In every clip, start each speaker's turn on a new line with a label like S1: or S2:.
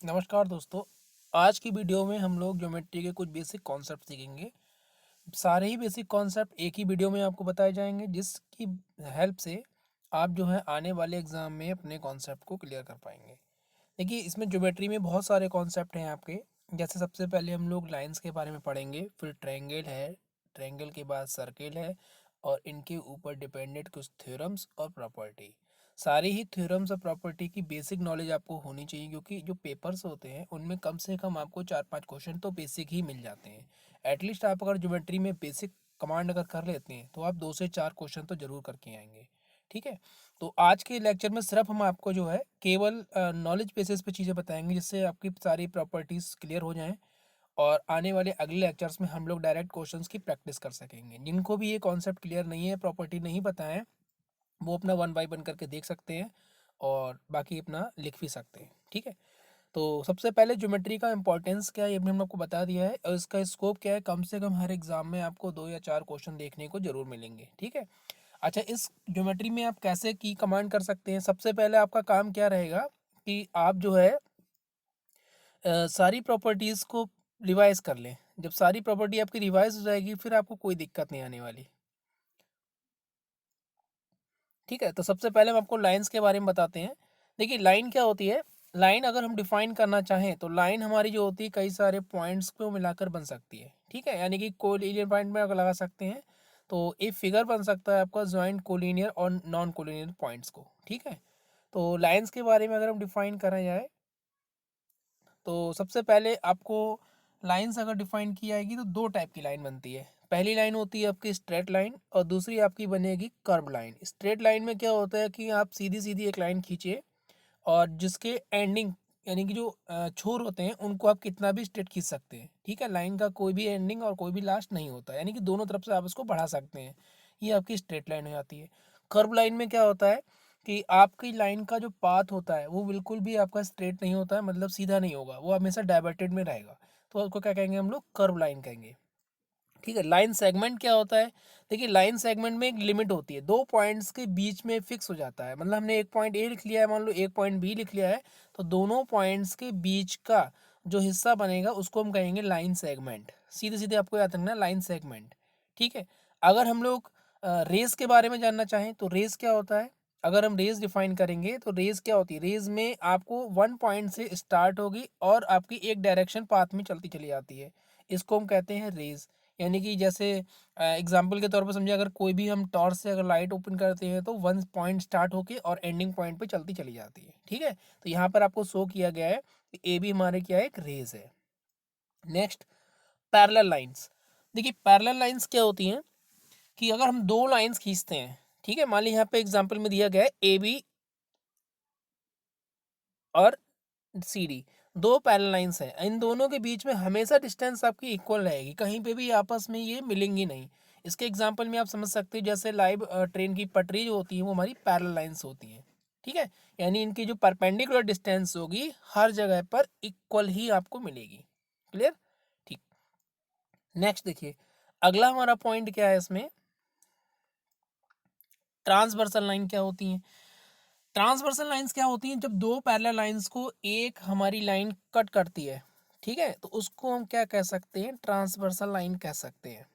S1: नमस्कार दोस्तों। आज की वीडियो में हम लोग ज्योमेट्री के कुछ बेसिक कॉन्सेप्ट सीखेंगे। सारे ही बेसिक कॉन्सेप्ट एक ही वीडियो में आपको बताए जाएंगे, जिसकी हेल्प से आप जो है आने वाले एग्ज़ाम में अपने कॉन्सेप्ट को क्लियर कर पाएंगे। देखिए, इसमें ज्योमेट्री में बहुत सारे कॉन्सेप्ट हैं आपके। जैसे सबसे पहले हम लोग लाइंस के बारे में पढ़ेंगे, फिर ट्रायंगल है, ट्रायंगल के बाद सर्किल है, और इनके ऊपर डिपेंडेंट कुछ थ्योरम्स और प्रॉपर्टी। सारी ही थ्योरम्स और प्रॉपर्टी की बेसिक नॉलेज आपको होनी चाहिए, क्योंकि जो पेपर्स होते हैं उनमें कम से कम आपको 4-5 क्वेश्चन तो बेसिक ही मिल जाते हैं। एटलीस्ट आप अगर ज्योमेट्री में बेसिक कमांड अगर कर लेते हैं तो आप 2 से 4 क्वेश्चन तो ज़रूर करके आएंगे। ठीक है। तो आज के लेक्चर में सिर्फ हम आपको जो है केवल नॉलेज बेसिस पे चीज़ें बताएंगे, जिससे आपकी सारी प्रॉपर्टीज़ क्लियर हो जाएं, और आने वाले अगले लेक्चर्स में हम लोग डायरेक्ट क्वेश्चंस की प्रैक्टिस कर सकेंगे। जिनको भी ये कॉन्सेप्ट क्लियर नहीं है, प्रॉपर्टी नहीं पता है, वो अपना 1 बाय 1 करके देख सकते हैं और बाकी अपना लिख भी सकते हैं। ठीक है। तो सबसे पहले ज्योमेट्री का इंपॉर्टेंस क्या है ये भी हमने आपको बता दिया है, और इसका स्कोप क्या है। कम से कम हर एग्जाम में आपको 2 या 4 क्वेश्चन देखने को जरूर मिलेंगे। ठीक है। अच्छा, इस ज्योमेट्री में आप कैसे की कमांड कर सकते हैं। सबसे पहले आपका काम क्या रहेगा कि आप जो है सारी प्रॉपर्टीज़ को रिवाइज कर लें। जब सारी प्रॉपर्टी आपकी रिवाइज हो जाएगी, फिर आपको कोई दिक्कत नहीं आने वाली। ठीक है। तो सबसे पहले हम आपको लाइंस के बारे में बताते हैं। देखिए, लाइन क्या होती है। लाइन अगर हम डिफाइन करना चाहें तो लाइन हमारी जो होती है कई सारे पॉइंट्स को मिलाकर बन सकती है। ठीक है। यानी कि कोलिनियर पॉइंट में अगर लगा सकते हैं तो एक फिगर बन सकता है आपका जॉइंट कोलिनियर और नॉन कोलिनियर पॉइंट्स को। ठीक है। तो लाइंस के बारे में अगर हम डिफाइन करा जाए तो सबसे पहले आपको लाइंस अगर डिफाइन की जाएगी तो 2 टाइप की लाइन बनती है। पहली लाइन होती है आपकी स्ट्रेट लाइन, और दूसरी आपकी बनेगी कर्व लाइन। स्ट्रेट लाइन में क्या होता है कि आप सीधी सीधी एक लाइन खींचिए, और जिसके एंडिंग यानी कि जो छोर होते हैं उनको आप कितना भी स्ट्रेट खींच सकते हैं। ठीक है। लाइन का कोई भी एंडिंग और कोई भी लास्ट नहीं होता, यानी कि दोनों तरफ से आप इसको बढ़ा सकते हैं। ये आपकी स्ट्रेट लाइन हो जाती है। कर्व लाइन में क्या होता है कि आपकी लाइन का जो पाथ होता है वो बिल्कुल भी आपका स्ट्रेट नहीं होता है, मतलब सीधा नहीं होगा, वो हमेशा डाइवर्टेड में रहेगा। तो उसको क्या कहेंगे, हम लोग कर्व लाइन कहेंगे। ठीक है। लाइन सेगमेंट क्या होता है। देखिए, लाइन सेगमेंट में एक लिमिट होती है, 2 पॉइंट्स के बीच में फिक्स हो जाता है। मतलब हमने एक पॉइंट ए लिख लिया है, मान लो एक पॉइंट बी लिख लिया है, तो दोनों पॉइंट्स के बीच का जो हिस्सा बनेगा उसको हम कहेंगे लाइन सेगमेंट। सीधे सीधे आपको याद रखना, लाइन सेगमेंट। ठीक है। अगर हम लोग रेस के बारे में जानना चाहें तो रेस क्या होता है। अगर हम रेस डिफाइन करेंगे तो रेस क्या होती है। रेस में आपको 1 पॉइंट से स्टार्ट होगी और आपकी एक डायरेक्शन पाथ में चलती चली जाती है। इसको हम कहते हैं रेस। यानी कि जैसे एग्जाम्पल के तौर पर समझिए, अगर कोई भी हम टॉर्च से अगर लाइट ओपन करते हैं तो 1 पॉइंट स्टार्ट होके और एंडिंग पॉइंट पे चलती चली जाती है। ठीक है। तो यहाँ पर आपको शो किया गया है कि ए भी हमारे क्या है, एक रेज है। Next, parallel lines. देखिए, पैरेलल लाइंस क्या होती हैं कि अगर हम 2 लाइंस खींचते हैं, ठीक है, मान लीजिए यहाँ पे एग्जाम्पल में दिया गया है ए बी और सी डी, 2 पैरेलल लाइंस हैं। इन दोनों के बीच में हमेशा डिस्टेंस आपकी इक्वल रहेगी, कहीं पे भी आपस में ये मिलेंगी नहीं। इसके एग्जांपल में आप समझ सकते हो, जैसे लाइव ट्रेन की पटरी जो होती है वो हमारी पैरेलल लाइंस होती हैं। ठीक है। यानी इनकी जो परपेंडिकुलर डिस्टेंस होगी हर जगह पर इक्वल ही आपको मिलेगी। क्लियर। ठीक। नेक्स्ट देखिए, अगला हमारा पॉइंट क्या है इसमें, ट्रांसवर्सल लाइन क्या होती है। ट्रांसवर्सल लाइंस क्या होती हैं, जब 2 पैरेलल लाइंस को एक हमारी लाइन कट करती है। ठीक है। तो उसको हम क्या कह सकते हैं, ट्रांसवर्सल लाइन कह सकते हैं।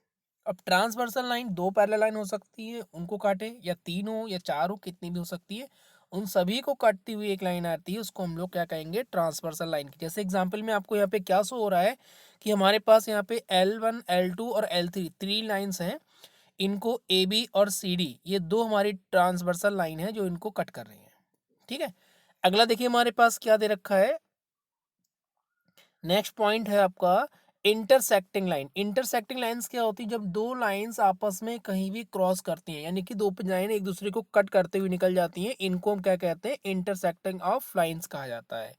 S1: अब ट्रांसवर्सल लाइन 2 पैरेलल लाइन हो सकती है, उनको काटे, या 3 हो या 4 हो, कितनी भी हो सकती है। उन सभी को काटती हुई एक लाइन आती है, उसको हम लोग क्या कहेंगे, ट्रांसवर्सल लाइन की। जैसे एग्जांपल में आपको यहाँ पे क्या शो हो रहा है कि हमारे पास यहाँ पे L1 L2 और L3 3 लाइन्स हैं। इनको ए बी और सी डी, ये 2 हमारी ट्रांसवर्सल लाइन है जो इनको कट कर रही हैं। ठीक है। अगला देखिए हमारे पास क्या दे रखा है। नेक्स्ट पॉइंट है आपका इंटरसेक्टिंग लाइन। इंटरसेक्टिंग लाइंस क्या होती है, जब 2 लाइंस आपस में कहीं भी क्रॉस करती हैं, यानी कि 2 लाइन एक दूसरे को कट करते हुए निकल जाती हैं, इनको हम क्या कहते हैं, इंटरसेक्टिंग ऑफ लाइंस कहा जाता है।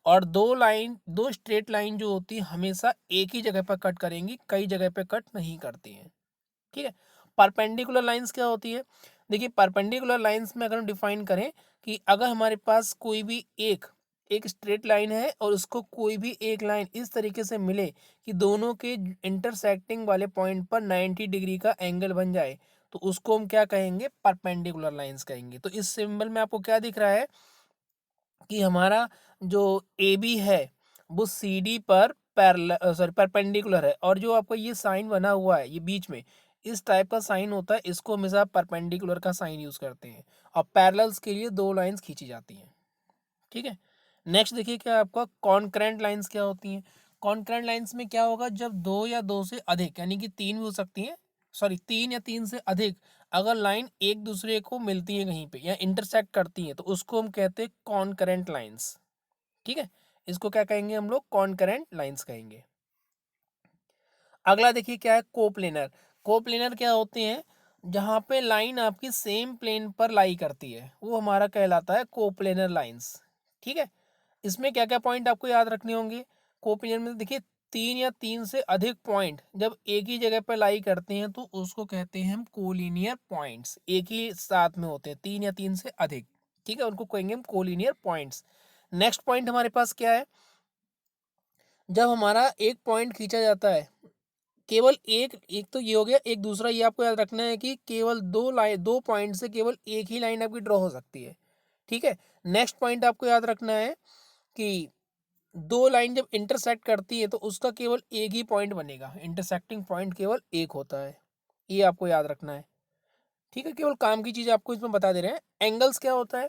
S1: और 2 स्ट्रेट लाइन जो होती है हमेशा एक ही जगह पर कट करेंगी, कई जगह पे कट नहीं करती हैं। ठीक है। परपेंडिकुलर लाइंस क्या होती है। देखिए, परपेंडिकुलर लाइंस में अगर हम डिफाइन करें कि अगर हमारे पास कोई भी एक एक स्ट्रेट लाइन है और उसको कोई भी एक लाइन इस तरीके से मिले कि दोनों के इंटरसेक्टिंग वाले पॉइंट पर 90 डिग्री का एंगल बन जाए, तो उसको हम क्या कहेंगे, परपेंडिकुलर लाइंस कहेंगे। तो इस सिंबल में आपको क्या दिख रहा है कि हमारा जो ए बी है वो सी डी पर परपेंडिकुलर है, और जो आपका ये साइन बना हुआ है ये बीच में इस टाइप का साइन होता है, इसको हमेशा परपेंडिकुलर का साइन यूज़ करते हैं, और पैरेलल्स के लिए दो लाइंस खींची जाती हैं। ठीक है, नेक्स्ट देखिए क्या आपका कॉन्करेंट लाइंस क्या होती हैं। कॉन्करेंट लाइंस में क्या होगा, जब दो या दो से अधिक यानी कि तीन भी हो सकती हैं, सॉरी तीन या तीन से अधिक अगर लाइन एक दूसरे को मिलती है कहीं पे या इंटरसेक्ट करती हैं तो उसको हम कहते हैं कॉन्करेंट लाइंस। ठीक है, इसको क्या कहेंगे हम लोग, कॉन्करेंट लाइंस कहेंगे। अगला देखिए क्या है, कोप्लेनर। कोप्लेनर क्या होते हैं, जहाँ पे लाइन आपकी सेम प्लेन पर लाई करती है वो हमारा कहलाता है कोप्लेनर लाइंस। ठीक है, इसमें क्या क्या पॉइंट आपको याद रखने होंगे। कोप्लेनर में देखिए तीन या तीन से अधिक पॉइंट जब एक ही जगह पर लाई करते हैं तो उसको कहते हैं हम कोलिनियर पॉइंट्स, एक ही साथ में होते हैं तीन या तीन से अधिक। ठीक है, उनको कहेंगे हम कोलिनियर पॉइंट्स। नेक्स्ट पॉइंट हमारे पास क्या है, जब हमारा एक पॉइंट खींचा जाता है, केवल एक एक तो ये हो गया, एक दूसरा ये आपको याद रखना है कि केवल दो पॉइंट से केवल एक ही लाइन आपकी ड्रॉ हो सकती है। ठीक है, नेक्स्ट पॉइंट आपको याद रखना है कि दो लाइन जब इंटरसेक्ट करती है तो उसका केवल एक ही पॉइंट बनेगा, इंटरसेक्टिंग पॉइंट केवल एक होता है, ये आपको याद रखना है। ठीक है, केवल काम की चीज़ आपको इसमें बता दे रहे हैं। एंगल्स क्या होता है,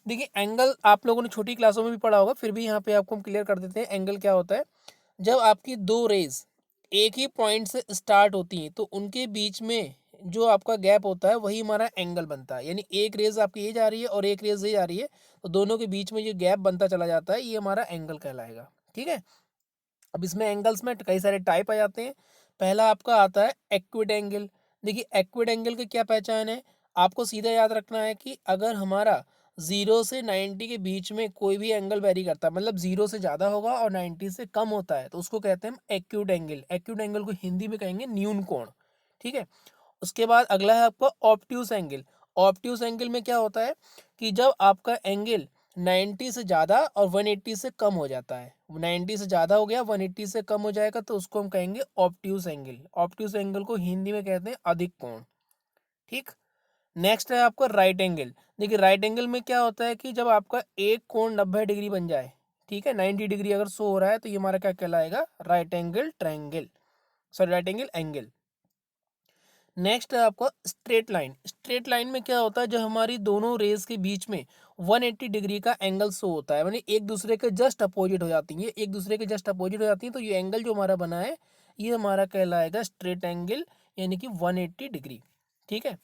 S1: देखिए एंगल आप लोगों ने छोटी क्लासों में भी पढ़ा होगा, फिर भी यहाँ पे आपको हम क्लियर कर देते हैं। एंगल क्या होता है, जब आपकी दो रेज एक ही पॉइंट से स्टार्ट होती हैं तो उनके बीच में जो आपका गैप होता है वही हमारा एंगल बनता है। यानी एक रेज आपकी ये जा रही है और एक रेज ये जा रही है, तो दोनों के बीच में जो गैप बनता चला जाता है ये हमारा एंगल कहलाएगा। ठीक है, अब इसमें एंगल्स में कई सारे टाइप आ जाते हैं। पहला आपका आता है एक्विड एंगल। देखिए एक्विड एंगल की क्या पहचान है, आपको सीधा याद रखना है कि अगर हमारा 0 से 90 के बीच में कोई भी एंगल वेरी करता है, मतलब 0 से ज़्यादा होगा और 90 से कम होता है, तो उसको कहते हैं हम एक्यूट एंगल। एक्यूट एंगल को हिंदी में कहेंगे न्यून कोण। ठीक है, उसके बाद अगला है आपका ऑब्ट्यूस एंगल। ऑब्ट्यूस एंगल में क्या होता है कि जब आपका एंगल 90 से ज़्यादा और 180 से कम हो जाता है, 90 से ज़्यादा हो गया 180 से कम हो जाएगा तो उसको हम कहेंगे ऑब्ट्यूस एंगल। ऑब्ट्यूस एंगल को हिंदी में कहते हैं अधिक कोण। ठीक, नेक्स्ट है आपका राइट एंगल। देखिए राइट एंगल में क्या होता है कि जब आपका एक कोण 90 डिग्री बन जाए, ठीक है 90 डिग्री अगर शो हो रहा है तो ये हमारा क्या कहलाएगा, right angle triangle, sorry right angle angle. Next है आपका स्ट्रेट लाइन। स्ट्रेट लाइन में क्या होता है, जब हमारी दोनों रेज के बीच में 180 डिग्री का एंगल शो होता है, यानी एक दूसरे के जस्ट अपोजिट हो जाती है, एक दूसरे के जस्ट अपोजिट हो जाती है, तो ये एंगल जो हमारा बना है ये हमारा कहलाएगा स्ट्रेट एंगल, यानी कि 180 डिग्री। ठीक है,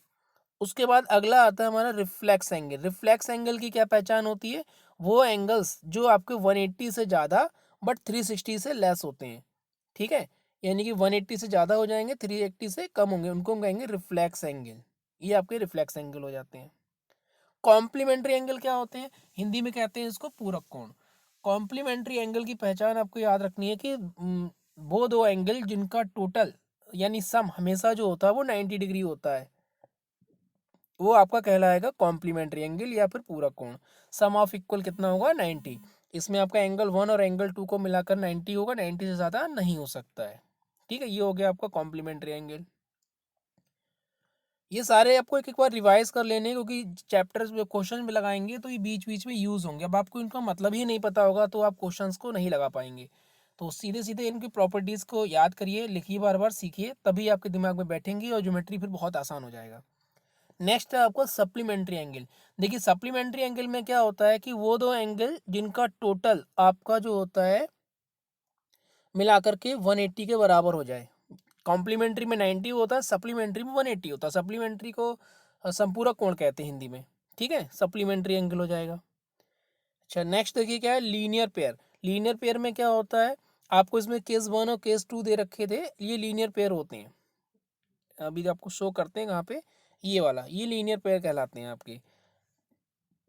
S1: उसके बाद अगला आता है हमारा रिफ्लेक्स एंगल। रिफ्लेक्स एंगल की क्या पहचान होती है, वो एंगल्स जो आपके 180 से ज़्यादा बट 360 से लेस होते हैं। ठीक है, यानी कि 180 से ज़्यादा हो जाएंगे 380 से कम होंगे, उनको हम कहेंगे रिफ्लेक्स एंगल। ये आपके रिफ्लेक्स एंगल हो जाते हैं। कॉम्प्लीमेंट्री एंगल क्या होते हैं, हिंदी में कहते हैं इसको पूरक कोण। कॉम्प्लीमेंट्री एंगल की पहचान आपको याद रखनी है कि वो दो एंगल जिनका टोटल यानी सम हमेशा जो होता है वो 90 डिग्री होता है, वो आपका कहलाएगा कॉम्प्लीमेंट्री एंगल या फिर पूरक कोण। सम ऑफ इक्वल कितना होगा, 90। इसमें आपका एंगल 1 और एंगल 2 को मिलाकर 90 होगा, 90 से ज़्यादा नहीं हो सकता है। ठीक है, ये हो गया आपका कॉम्प्लीमेंट्री एंगल। ये सारे आपको एक एक बार रिवाइज कर लेने, क्योंकि चैप्टर्स में क्वेश्चन भी लगाएंगे तो ये बीच बीच में यूज़ होंगे। अब आपको इनका मतलब ही नहीं पता होगा तो आप क्वेश्चंस को नहीं लगा पाएंगे। तो सीधे सीधे इनकी प्रॉपर्टीज़ को याद करिए, लिखिए, बार बार सीखिए, तभी आपके दिमाग में बैठेंगी और ज्योमेट्री फिर बहुत आसान हो जाएगा। नेक्स्ट है आपको सप्लीमेंट्री एंगल। देखिए सप्लीमेंट्री एंगल में क्या होता है कि वो दो एंगल जिनका टोटल आपका जो होता है मिलाकर के 180 के बराबर हो जाए। कॉम्प्लीमेंट्री में 90 होता है, सप्लीमेंट्री में 180 होता है। सप्लीमेंट्री को संपूरक कोण कहते हैं हिंदी में। ठीक है, सप्लीमेंट्री एंगल हो जाएगा। अच्छा नेक्स्ट देखिए क्या है, लीनियर पेयर। लीनियर पेयर में क्या होता है, आपको इसमें केस 1 और केस 2 दे रखे थे, ये लीनियर पेयर होते हैं। अभी आपको शो करते हैं कहाँ पे, ये वाला, ये लीनियर पेयर कहलाते हैं आपके।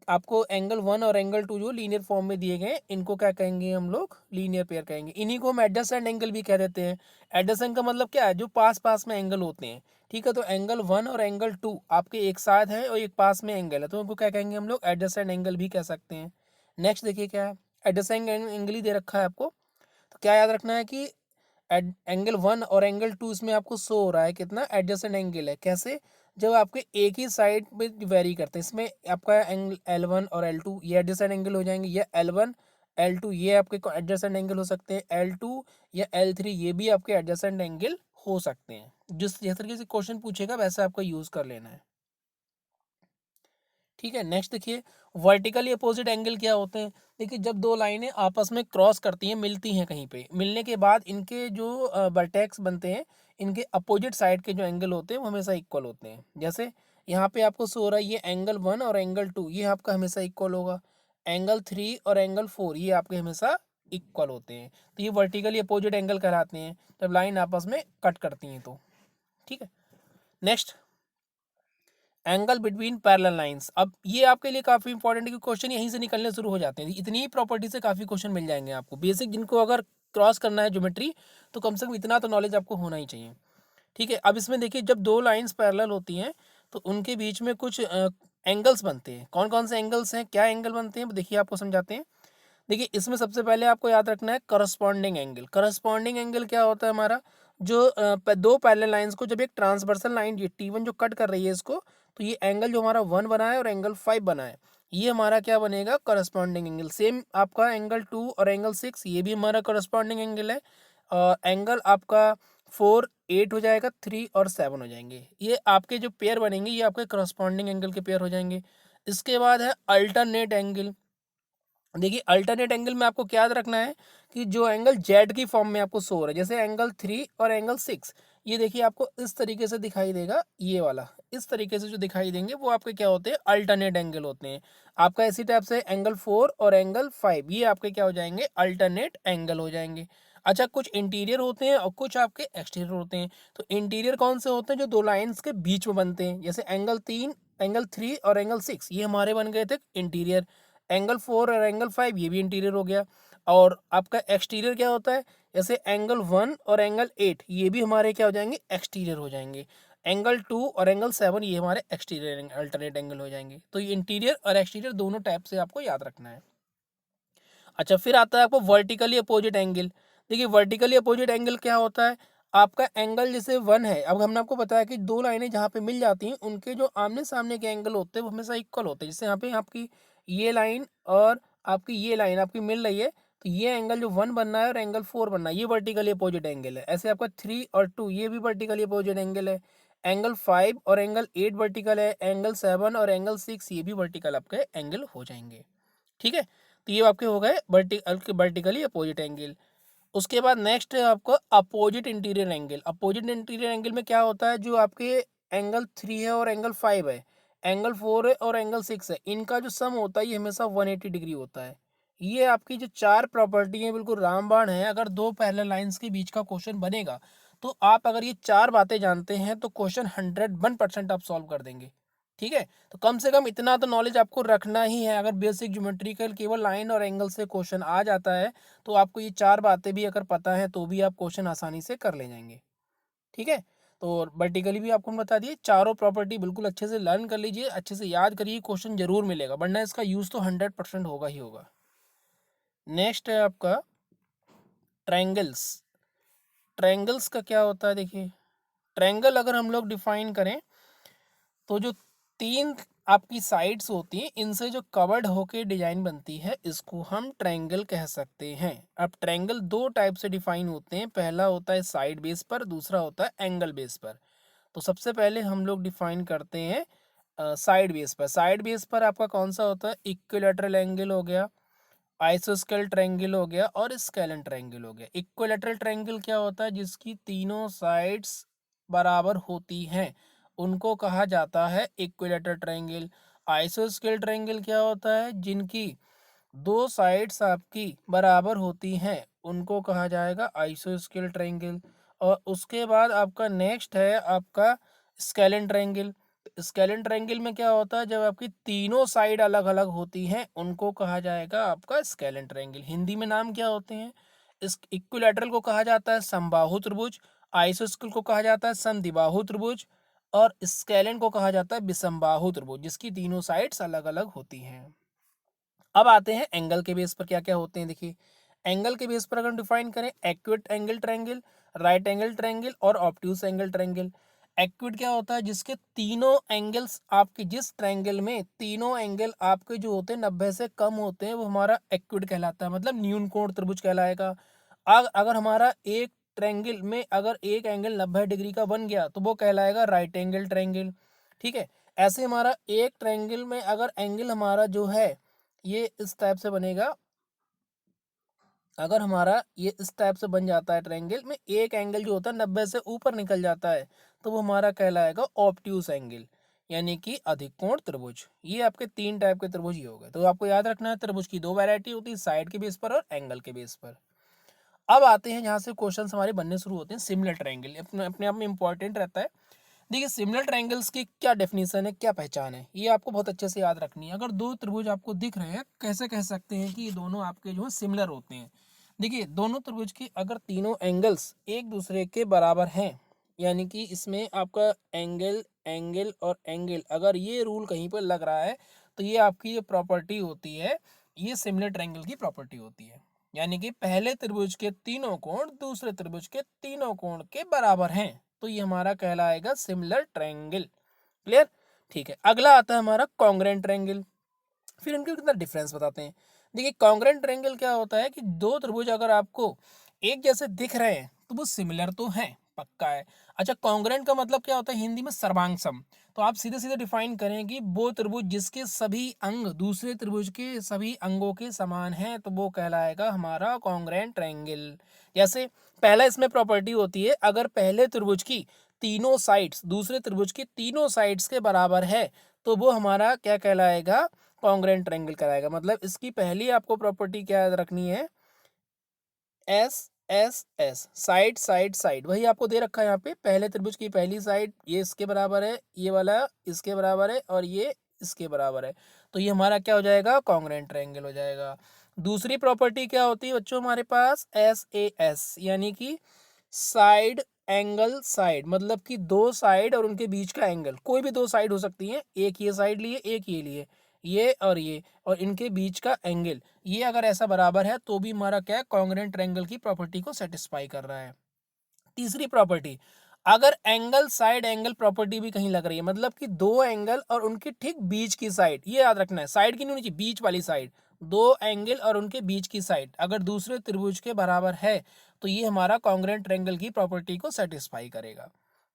S1: आपको एंगल 1 और एंगल 2 जो लीनियर फॉर्म में दिए गए इनको क्या कहेंगे हम लोग, लीनियर पेयर कहेंगे। इन्हीं को हम एडजेसेंट एंगल भी कह देते हैं। एडजेसेंट का मतलब क्या है, जो पास पास में एंगल होते हैं। ठीक है, तो एंगल 1 और एंगल 2 आपके एक साथ है और एक पास में एंगल है, तो उनको क्या कहेंगे हम लोग, एडजेसेंट एंगल भी कह सकते हैं। नेक्स्ट देखिए क्या है, एडजेसेंट एंगल ही दे रखा है आपको, तो क्या याद रखना है कि एंगल 1 और एंगल 2 इसमें आपको शो हो रहा है कितना एडजेसेंट एंगल है। कैसे, जब आपके एक ही साइड में वेरी करते हैं, इसमें आपका एंगल L1 और L2 ये एडजेसेंट एंगल हो जाएंगे, ये L1 L2 ये आपके एडजेसेंट एंगल हो सकते हैं, L2 या L3 ये भी आपके एडजेसेंट एंगल हो सकते हैं। जिस तरीके से क्वेश्चन पूछेगा वैसे आपको यूज़ कर लेना है। ठीक है, नेक्स्ट देखिए वर्टिकली अपोजिट एंगल क्या होते हैं। देखिए जब दो लाइनें आपस में क्रॉस करती हैं, मिलती हैं कहीं पे, मिलने के बाद इनके जो वर्टेक्स बनते हैं, इनके अपोजिट साइड के जो एंगल होते हैं वो हमेशा इक्वल होते हैं। जैसे यहाँ पे आपको शो हो रहा है ये एंगल 1 और एंगल 2 ये आपका हमेशा इक्वल होगा, एंगल 3 और एंगल 4 ये आपके हमेशा इक्वल होते हैं। तो ये वर्टिकली अपोजिट एंगल कहलाते हैं जब लाइन आपस में कट करती हैं तो। ठीक है, next angle between parallel lines. अब ये आपके लिए काफ़ी इंपॉर्टेंट है कि क्वेश्चन यहीं से निकलने शुरू हो जाते हैं। इतनी ही प्रॉपर्टी से काफ़ी क्वेश्चन मिल जाएंगे आपको बेसिक, जिनको अगर क्रॉस करना है ज्योमेट्री तो कम से कम इतना तो नॉलेज आपको होना ही चाहिए। ठीक है, अब इसमें देखिए जब दो लाइंस पैरेलल होती हैं तो उनके बीच में कुछ एंगल्स बनते हैं। कौन कौन से एंगल्स हैं, क्या एंगल बनते हैं, देखिए आपको समझाते हैं। देखिए इसमें सबसे पहले आपको याद रखना है करस्पॉन्डिंग एंगल। करस्पॉन्डिंग एंगल क्या होता है हमारा, जो दो पैरेलल लाइंस को जब एक ट्रांसवर्सल लाइन ये T1 जो कट कर रही है इसको, तो ये एंगल जो हमारा 1 बना है और एंगल 5 बना है, ये हमारा क्या बनेगा करस्पॉन्डिंग एंगल। सेम आपका एंगल 2 और एंगल 6 ये भी हमारा करस्पॉन्डिंग एंगल है। और एंगल आपका 4 8 हो जाएगा, 3 और 7 हो जाएंगे। ये आपके जो पेयर बनेंगे ये आपके करस्पॉन्डिंग एंगल के पेयर हो जाएंगे। इसके बाद है अल्टरनेट एंगल। देखिए अल्टरनेट एंगल में आपको क्या याद रखना है कि जो एंगल जेड की फॉर्म में आपको शो हो रहा है, जैसे एंगल 3 और एंगल 6 ये देखिए आपको इस तरीके से दिखाई देगा, ये वाला इस तरीके से जो दिखाई देंगे वो आपके क्या होते हैं, अल्टरनेट एंगल होते हैं। आपका इसी टाइप से एंगल 4 और एंगल 5 ये आपके क्या हो जाएंगे, अल्टरनेट एंगल हो जाएंगे। अच्छा, कुछ इंटीरियर होते हैं और कुछ आपके एक्सटीरियर होते हैं। तो इंटीरियर कौन से होते हैं, जो दो लाइन्स के बीच में बनते हैं, जैसे एंगल 3 और एंगल 6 ये हमारे बन गए थे इंटीरियर। एंगल 4 और एंगल 5 ये भी इंटीरियर हो गया। और आपका एक्सटीरियर क्या होता है, जैसे एंगल 1 और एंगल 8 ये भी हमारे क्या हो जाएंगे, एक्सटीरियर हो जाएंगे। एंगल 2 और एंगल 7 ये हमारे एक्सटीरियर अल्टरनेट एंगल हो जाएंगे। तो ये इंटीरियर और एक्सटीरियर दोनों टाइप से आपको याद रखना है। अच्छा, फिर आता है आपको वर्टिकली अपोजिट एंगल। देखिए वर्टिकली अपोजिट एंगल क्या होता है, आपका एंगल जैसे 1 है, अब हमने आपको बताया कि दो लाइनें जहाँ पे मिल जाती हैं उनके जो आमने सामने के एंगल होते हैं वो हमेशा इक्वल होते हैं। जैसे यहाँ पे आपकी ये लाइन और आपकी ये लाइन आपकी मिल रही है, तो ये एंगल जो 1 बनना है और एंगल 4 बनना है ये वर्टिकली अपोजिट एंगल है। ऐसे आपका 3 और 2 ये भी वर्टिकली अपोजिट एंगल है। एंगल 5 और एंगल 8 वर्टिकल है। एंगल 7 और एंगल 6 ये भी वर्टिकल आपके एंगल हो जाएंगे। ठीक है, तो ये आपके हो गए वर्टिकली अपोजिट एंगल। उसके बाद नेक्स्ट है आपको opposite interior angle. Opposite interior angle में क्या होता है, जो आपके एंगल 3 है और एंगल 5 है, एंगल 4 है और एंगल 6 है, इनका जो सम होता है ये हमेशा 180 डिग्री होता है। ये आपकी जो चार प्रॉपर्टी है बिल्कुल रामबाण है। अगर दो पैरेलल लाइंस के बीच का क्वेश्चन बनेगा तो आप अगर ये चार बातें जानते हैं तो क्वेश्चन 101% आप सॉल्व कर देंगे। ठीक है, तो कम से कम इतना तो नॉलेज आपको रखना ही है। अगर बेसिक ज्योमेट्रिकल केवल लाइन और एंगल से क्वेश्चन आ जाता है तो आपको ये चार बातें भी अगर पता है तो भी आप क्वेश्चन आसानी से कर ले जाएंगे। ठीक है, तो वर्टिकली भी आपको हम बता दिए, चारों प्रॉपर्टी बिल्कुल अच्छे से लर्न कर लीजिए, अच्छे से याद करिए, क्वेश्चन जरूर मिलेगा, वरना इसका यूज़ तो 100% होगा ही होगा। नेक्स्ट है आपका ट्रायंगल्स। ट्रायंगल्स का क्या होता है, देखिए ट्रायंगल अगर हम लोग डिफाइन करें तो जो तीन आपकी साइड्स होती हैं इनसे जो कवर्ड होके डिजाइन बनती है इसको हम ट्रायंगल कह सकते हैं। अब ट्रायंगल दो टाइप से डिफाइन होते हैं, पहला होता है साइड बेस पर, दूसरा होता है एंगल बेस पर। तो सबसे पहले हम लोग डिफाइन करते हैं साइड बेस पर। साइड बेस पर आपका कौन सा होता है, इक्विलैटरल एंगल हो गया, आइसोस्केल ट्रायंगल हो गया और स्केलन ट्रायंगल हो गया। इक्विलैटरल ट्रायंगल क्या होता है, जिसकी तीनों साइड्स बराबर होती हैं उनको कहा जाता है इक्विलैटरल ट्रायंगल। आइसोस्केल ट्रायंगल क्या होता है, जिनकी दो साइड्स आपकी बराबर होती हैं उनको कहा जाएगा आइसोस्केल ट्रायंगल। और उसके बाद आपका नेक्स्ट है आपका स्केलन ट्रायंगल। स्केलन ट्रायंगल में क्या होता है, जब आपकी तीनों साइड अलग अलग होती हैं उनको कहा जाएगा आपका स्केलन ट्रायंगल। हिंदी में नाम क्या होते हैं, इस इक्विलैटरल को कहा जाता है समबाहु त्रिभुज, आइसोस्केल को कहा जाता है समद्विबाहु त्रिभुज और स्केलन को कहा जाता है विषमबाहु त्रिभुज, जिसकी तीनों साइड्स अलग अलग होती हैं। अब आते हैं एंगल के बेस पर क्या क्या होते हैं। देखिए एंगल के बेस पर अगर डिफाइन करें, acute angle triangle, right angle triangle और ऑब्ट्यूज एंगल ट्रायंगल। एक्विड क्या होता है, जिसके तीनों एंगल्स आपके, जिस ट्रायंगल में तीनों एंगल आपके जो होते हैं 90 से कम होते हैं, वो हमारा एक्विड कहलाता है, मतलब न्यून कोण त्रिभुज कहलाएगा। अगर हमारा एक ट्रायंगल में अगर एक एंगल 90 डिग्री का बन गया तो वो कहलाएगा राइट एंगल ट्रायंगल। ठीक है, ऐसे हमारा एक ट्रायंगल में अगर एंगल हमारा जो है ये इस टाइप से बनेगा, अगर हमारा ये इस टाइप से बन जाता है ट्रायंगल में, एक एंगल जो होता है 90 से ऊपर निकल जाता है, तो वो हमारा कहलाएगा ऑब्ट्यूस एंगल, यानी कि अधिक कोण त्रिभुज। ये आपके 3 टाइप के त्रिभुज ही हो गए। तो आपको याद रखना है त्रिभुज की 2 वैरायटी होती है, साइड के बेस पर और एंगल के बेस पर। अब आते हैं जहाँ से क्वेश्चन हमारे बनने शुरू होते हैं, सिमिलर ट्रायंगल अपने अपने आप में इंपॉर्टेंट रहता है। देखिए सिमिलर ट्रायंगल्स की क्या डेफिनेशन है, क्या पहचान है, ये आपको बहुत अच्छे से याद रखनी है। अगर दो त्रिभुज आपको दिख रहे हैं, कैसे कह सकते हैं कि ये दोनों आपके जो है सिमिलर होते हैं। देखिए दोनों त्रिभुज की अगर तीनों एंगल्स एक दूसरे के बराबर हैं, यानी कि इसमें आपका एंगल एंगल और एंगल, अगर ये रूल कहीं पर लग रहा है, तो ये आपकी जो प्रॉपर्टी होती है, ये सिमिलर ट्रायंगल की प्रॉपर्टी होती है। यानी कि पहले त्रिभुज के तीनों कोण दूसरे त्रिभुज के तीनों कोण के बराबर हैं, तो ये हमारा कहलाएगा सिमिलर ट्रायंगल। क्लियर? ठीक है, अगला आता है हमारा कॉन्ग्रुएंट ट्रायंगल। फिर इनके कितना डिफरेंस बताते हैं। देखिए कॉन्ग्रुएंट ट्रायंगल क्या होता है कि दो त्रिभुज अगर आपको एक जैसे दिख रहे हैं तो वो सिमिलर तो हैं, पक्का है। अच्छा, कॉन्ग्रुएंट का मतलब क्या होता है हिंदी में? सर्वांग। तो आप सीधे सीधे डिफाइन करें कि वो त्रिभुज जिसके सभी अंग दूसरे त्रिभुज के सभी अंगों के समान हैं, तो वो कहलाएगा हमारा कॉन्ग्रुएंट ट्रायंगल। जैसे पहला इसमें प्रॉपर्टी होती है, अगर पहले त्रिभुज की तीनों साइड्स दूसरे त्रिभुज की तीनों साइड्स के बराबर है, तो वो हमारा क्या कहलाएगा? कॉन्ग्रुएंट ट्रायंगल कराएगा। मतलब इसकी पहली आपको प्रॉपर्टी क्या याद रखनी है? S S S, side side side, वही आपको दे रखा है यहाँ पे। पहले त्रिभुज की पहली साइड ये इसके बराबर है, ये वाला इसके बराबर है और ये इसके बराबर है, तो ये हमारा क्या हो जाएगा? कॉन्ग्रुएंट ट्रायंगल हो जाएगा। दूसरी प्रॉपर्टी क्या होती है बच्चों हमारे पास? एस ए एस, यानी कि साइड एंगल साइड, मतलब कि दो साइड और उनके बीच का एंगल, कोई भी दो साइड हो सकती है, एक ये साइड लिए एक ये लिए, ये और इनके बीच का एंगल, ये अगर ऐसा बराबर है तो भी हमारा क्या है? कॉन्ग्रुएंट ट्रायंगल की प्रॉपर्टी को सेटिस्फाई कर रहा है। तीसरी प्रॉपर्टी, अगर एंगल साइड एंगल प्रॉपर्टी भी कहीं लग रही है, मतलब कि दो एंगल और उनके ठीक बीच की साइड, ये याद रखना है, साइड की नहीं होनी चाहिए, बीच वाली साइड, दो एंगल और उनके बीच की साइड अगर दूसरे त्रिभुज के बराबर है, तो ये हमारा कॉन्ग्रुएंट ट्रायंगल की प्रॉपर्टी को सेटिस्फाई करेगा।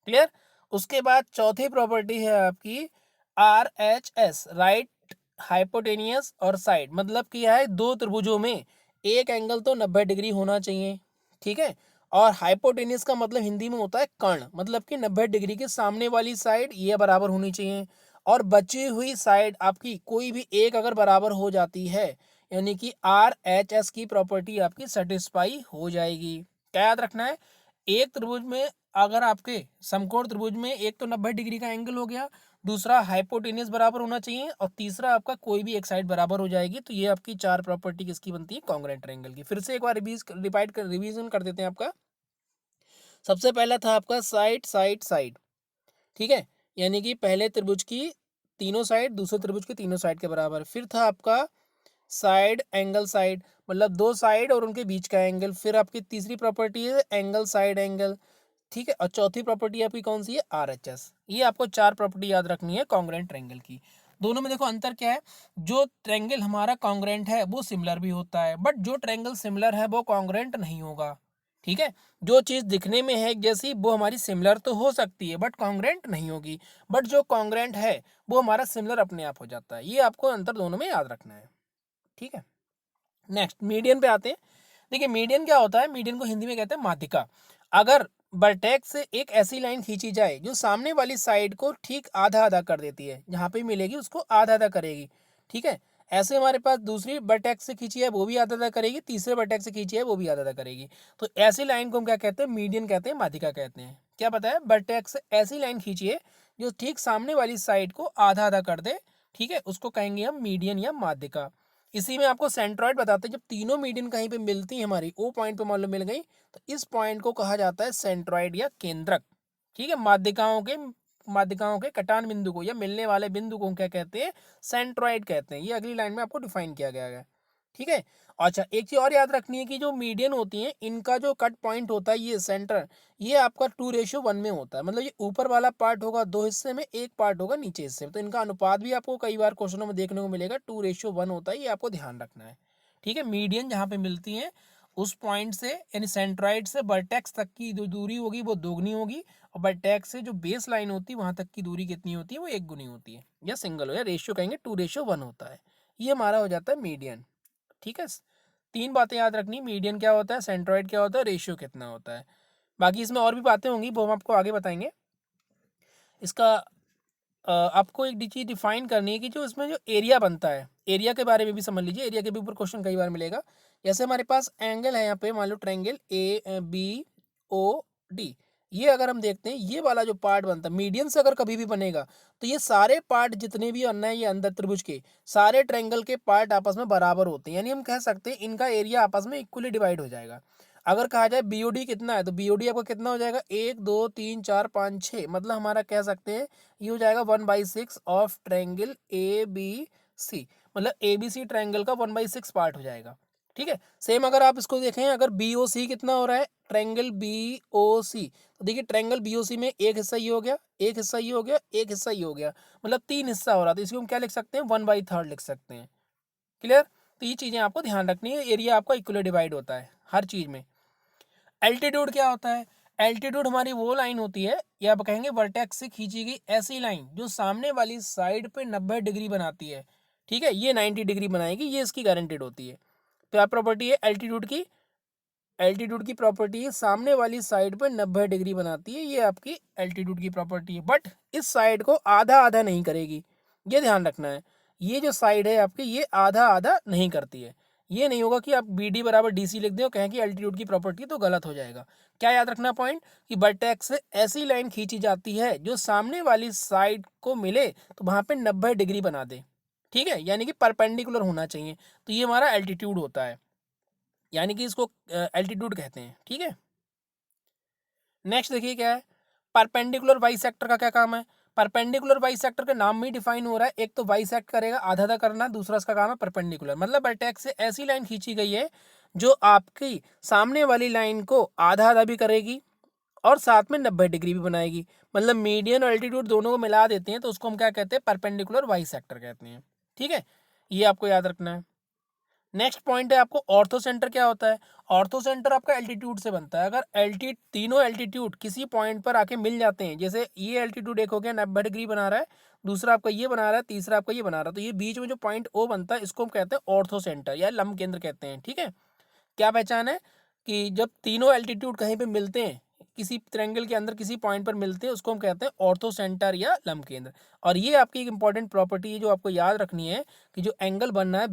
S1: क्लियर? उसके बाद चौथी प्रॉपर्टी है आपकी R H S, right hypotenuse और साइड, मतलब कि है दो त्रिभुजों में एक एंगल तो 90 डिग्री होना चाहिए। ठीक है, और हाइपोटेनियस का मतलब हिंदी में होता है कर्ण, मतलब कि 90 डिग्री के सामने वाली साइड ये बराबर होनी चाहिए, और बची हुई साइड आपकी कोई भी एक अगर बराबर हो जाती है, यानी कि आर एच एस की प्रॉपर्टी आपकी सेटिस्फाई हो जाएगी। क्या याद रखना है? एक त्रिभुज में अगर आपके समकोण त्रिभुज में एक तो 90 डिग्री का एंगल हो गया, दूसरा हाइपोटेनियस बराबर होना चाहिए, और तीसरा आपका कोई भी एक साइड बराबर हो जाएगी, तो ये आपकी चार प्रॉपर्टी किसकी बनती है? कॉन्ग्रुएंट ट्रायंगल की। फिर से एक बार रिवीजन कर देते हैं आपका। सबसे पहला था आपका साइड साइड साइड, ठीक है, यानी कि पहले त्रिभुज की तीनों साइड दूसरे त्रिभुज के तीनों साइड के बराबर। फिर था आपका साइड एंगल साइड, मतलब दो साइड और उनके बीच का एंगल। फिर आपकी तीसरी प्रॉपर्टी है एंगल साइड एंगल, ठीक है, और चौथी प्रॉपर्टी आपकी कौन सी है? आरएचएस। ये आपको चार प्रॉपर्टी याद रखनी है कॉन्ग्रुएंट ट्रायंगल की। दोनों में देखो अंतर क्या है, जो ट्रायंगल हमारा कॉन्ग्रुएंट है वो सिमिलर भी होता है, बट जो ट्रायंगल सिमिलर है वो कॉन्ग्रुएंट नहीं होगा। ठीक है, जो चीज दिखने में है एक जैसी वो हमारी सिमिलर तो हो सकती है बट कॉन्ग्रुएंट नहीं होगी, बट जो कॉन्ग्रुएंट है वो हमारा सिमिलर अपने आप हो जाता है। ये आपको अंतर दोनों में याद रखना है। ठीक है, नेक्स्ट मीडियन पे आते हैं। देखिए मीडियन क्या होता है? मीडियन को हिंदी में कहते हैं माध्यिका। अगर वर्टेक्स से एक ऐसी लाइन खींची जाए जो सामने वाली साइड को ठीक आधा आधा कर देती है, जहाँ पे मिलेगी उसको आधा आधा करेगी। ठीक है, ऐसे हमारे पास दूसरी वर्टेक्स से खींची है वो भी आधा आधा करेगी, तीसरे वर्टेक्स से खींची है वो भी आधा आधा करेगी। तो ऐसी लाइन को हम क्या कहते हैं? मीडियन कहते हैं, माध्यिका कहते हैं। क्या पता है? वर्टेक्स से ऐसी लाइन खींचिए जो ठीक सामने वाली साइड को आधा आधा कर दे, ठीक है, उसको कहेंगे हम मीडियन या माध्यिका। इसी में आपको सेंट्रॉइड बताते हैं, जब तीनों मीडियन कहीं पे मिलती है हमारी, ओ पॉइंट पे मान लो मिल गई, तो इस पॉइंट को कहा जाता है सेंट्रॉइड या केंद्रक। ठीक है, माध्यिकाओं के कटान बिंदु को या मिलने वाले बिंदु को क्या कहते हैं? सेंट्रॉइड कहते हैं। ये अगली लाइन में आपको डिफाइन किया गया है। ठीक है। अच्छा, एक चीज़ और याद रखनी है कि जो मीडियन होती है इनका जो कट पॉइंट होता है ये सेंटर, ये आपका 2:1 में होता है। मतलब ये ऊपर वाला पार्ट होगा 2 हिस्से में, एक पार्ट होगा नीचे हिस्से में। तो इनका अनुपात भी आपको कई बार क्वेश्चनों में देखने को मिलेगा, 2:1 होता है, ये आपको ध्यान रखना है। ठीक है, मीडियन जहाँ पे मिलती है उस पॉइंट से यानी सेंट्रॉइड से वर्टेक्स तक की जो दूरी होगी वो दोगुनी होगी, और वर्टेक्स से जो बेस लाइन होती है वहाँ तक की दूरी कितनी होती है, वो एक गुनी होती है, या सिंगल हो या रेशियो कहेंगे 2:1 होता है। ये हमारा हो जाता है मीडियन। ठीक है, 3 बातें याद रखनी, मीडियन क्या होता है, सेंट्रॉइड क्या होता है, रेशियो कितना होता है। बाकी इसमें और भी बातें होंगी, वो हम आपको आगे बताएंगे। इसका आपको एक चीज़ डिफाइन करनी है कि जो इसमें जो एरिया बनता है, एरिया के बारे में भी समझ लीजिए, एरिया के भी ऊपर क्वेश्चन कई बार मिलेगा। जैसे हमारे पास एंगल है यहाँ पे, मान लो ट्रायंगल ABOD, ये अगर हम देखते हैं ये वाला जो पार्ट बनता है मीडियन से अगर कभी भी बनेगा तो ये सारे पार्ट जितने भी बनना है ये अंदर त्रिभुज के सारे ट्रायंगल के पार्ट आपस में बराबर होते हैं, यानी हम कह सकते हैं इनका एरिया आपस में इक्वली डिवाइड हो जाएगा। अगर कहा जाए BOD कितना है तो BOD आपका कितना हो जाएगा, 1 2 3 4 5 6, मतलब हमारा कह सकते हैं ये हो जाएगा 1/6 ऑफ ट्रायंगल ABC, मतलब ABC ट्रायंगल का 1/6 पार्ट हो जाएगा। ठीक है, सेम अगर आप इसको देखें, अगर BOC कितना हो रहा है, ट्रायंगल BOC, तो देखिए ट्रायंगल BOC में एक हिस्सा ये हो गया, एक हिस्सा ये हो गया, एक हिस्सा ये हो गया, मतलब 3 हिस्सा हो रहा, तो इसको हम क्या लिख सकते हैं, 1/3 लिख सकते हैं। क्लियर, तो ये चीज़ें आपको ध्यान रखनी है, एरिया आपका इक्वली डिवाइड होता है हर चीज़ में। एल्टीट्यूड क्या होता है, एल्टीट्यूड हमारी वो लाइन होती है, या आप कहेंगे वर्टेक्स से खींची गई ऐसी लाइन जो सामने वाली साइड पे 90 डिग्री बनाती है। ठीक है, ये 90 डिग्री बनाएगी, ये इसकी गारंटेड होती है। तो क्या प्रॉपर्टी है एल्टीट्यूड की, एल्टीट्यूड की प्रॉपर्टी है सामने वाली साइड पे 90 डिग्री बनाती है, ये आपकी एल्टीट्यूड की प्रॉपर्टी है। बट इस साइड को आधा आधा नहीं करेगी, ये ध्यान रखना है। ये जो साइड है आपकी ये आधा आधा नहीं करती है। ये नहीं होगा कि आप BD बराबर DC लिख दें और कहें कि एल्टीट्यूड की प्रॉपर्टी, तो गलत हो जाएगा। क्या याद रखना पॉइंट, कि वर्टेक्स से ऐसी लाइन खींची जाती है जो सामने वाली साइड को मिले तो वहाँ पे 90 डिग्री बना दे। ठीक है, यानी कि परपेंडिकुलर होना चाहिए, तो ये हमारा एल्टीट्यूड होता है, यानी कि इसको एल्टीट्यूड कहते हैं। ठीक है, नेक्स्ट देखिए क्या है, परपेंडिकुलर बाइसेक्टर का क्या काम है। परपेंडिकुलर बाइसेक्टर के नाम में ही डिफाइन हो रहा है, एक तो बाइसेक्ट करेगा आधा आधा करना, दूसरा इसका काम है परपेंडिकुलर, मतलब वर्टेक्स से ऐसी लाइन खींची गई है जो आपकी सामने वाली लाइन को आधा आधा भी करेगी और साथ में 90 डिग्री भी बनाएगी। मतलब मीडियन और एल्टीट्यूड दोनों को मिला देते हैं तो उसको हम क्या कहते हैं, परपेंडिकुलर बाइसेक्टर कहते हैं। ठीक है, ये आपको याद रखना है। नेक्स्ट पॉइंट है आपको ऑर्थो सेंटर क्या होता है। ऑर्थो सेंटर आपका एल्टीट्यूड से बनता है। अगर तीनों एल्टीट्यूड किसी पॉइंट पर आके मिल जाते हैं, जैसे ये एल्टीट्यूड एक हो गया 90 डिग्री बना रहा है, दूसरा आपका ये बना रहा है, तीसरा आपका ये बना रहा है, तो ये बीच में जो पॉइंट O बनता है इसको हम कहते हैं ऑर्थो सेंटर या लंब केंद्र कहते हैं। ठीक है, क्या पहचान है कि जब तीनों एल्टीट्यूड कहीं पे मिलते हैं, किसी ट्रायंगल के अंदर किसी पॉइंट पर मिलते हैं, उसको हम कहते हैं ऑर्थो सेंटर या लंब केंद्र। और ये आपकी एक इंपॉर्टेंट प्रॉपर्टी है जो आपको याद रखनी है, कि जो एंगल बनना है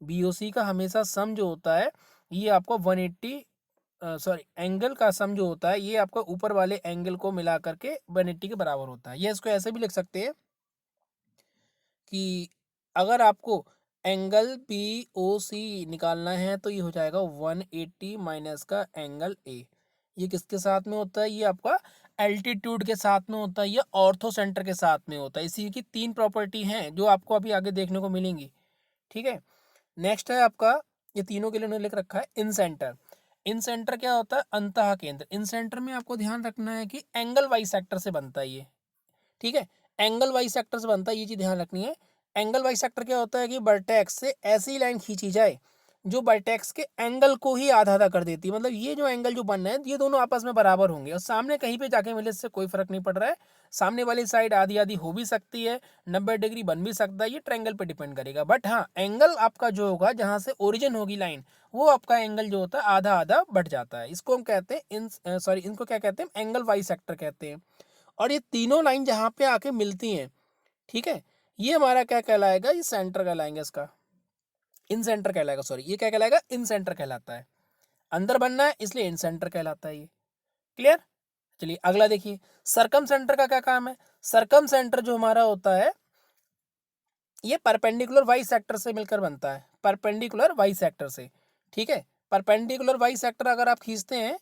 S1: BOC का हमेशा सम जो होता है ये आपको 180, सॉरी एंगल का सम जो होता है ये आपका ऊपर वाले एंगल को मिला करके 180 के बराबर होता है। ये इसको ऐसे भी लिख सकते हैं कि अगर आपको एंगल BOC निकालना है तो ये हो जाएगा 180 माइनस का एंगल A। ये किसके साथ में होता है, ये आपका एल्टीट्यूड के साथ में होता है, ये ऑर्थो सेंटर के साथ में होता है। इसी की 3 प्रॉपर्टी हैं जो आपको अभी आगे देखने को मिलेंगी। ठीक है, नेक्स्ट है आपका, ये तीनों के लिए उन्होंने लिख रखा है इन सेंटर। इन सेंटर क्या होता है, अंतः केंद्र। इन सेंटर में आपको ध्यान रखना है कि एंगल वाइज सेक्टर से बनता है ये। ठीक है, एंगल वाइज सेक्टर से बनता है, ये चीज ध्यान रखनी है। एंगल वाइज सेक्टर क्या होता है कि वर्टेक्स से ऐसी लाइन खींची जाए जो वर्टेक्स के एंगल को ही आधा आधा कर देती है। मतलब ये जो एंगल जो बन रहे हैं ये दोनों आपस में बराबर होंगे और सामने कहीं पे जाके मिले इससे कोई फर्क नहीं पड़ रहा है। सामने वाली साइड आधी आधी हो भी सकती है, 90 डिग्री बन भी सकता है, ये ट्रायंगल पे डिपेंड करेगा। बट हाँ, एंगल आपका जो होगा जहाँ से ओरिजिन होगी लाइन, वो आपका एंगल जो होता है आधा आधा बढ़ जाता है। इसको हम कहते हैं इनको क्या कहते हैं, एंगल वाइज सेक्टर कहते हैं। और ये तीनों लाइन जहाँ पे आके मिलती हैं, ठीक है, ये हमारा क्या कहलाएगा, ये सेंटर कहलाएंगे, इसका इन सेंटर कहलाएगा, सॉरी ये क्या कहलाएगा, इन सेंटर कहलाता है। अंदर बनना है इसलिए इन सेंटर कहलाता है ये। क्लियर, चलिए अगला देखिए, सरकम सेंटर का क्या काम है। सरकम सेंटर जो हमारा होता है ये परपेंडिकुलर वाई सेक्टर से मिलकर बनता है, परपेंडिकुलर वाई सेक्टर से। ठीक है, परपेंडिकुलर वाई सेक्टर अगर आप खींचते हैं,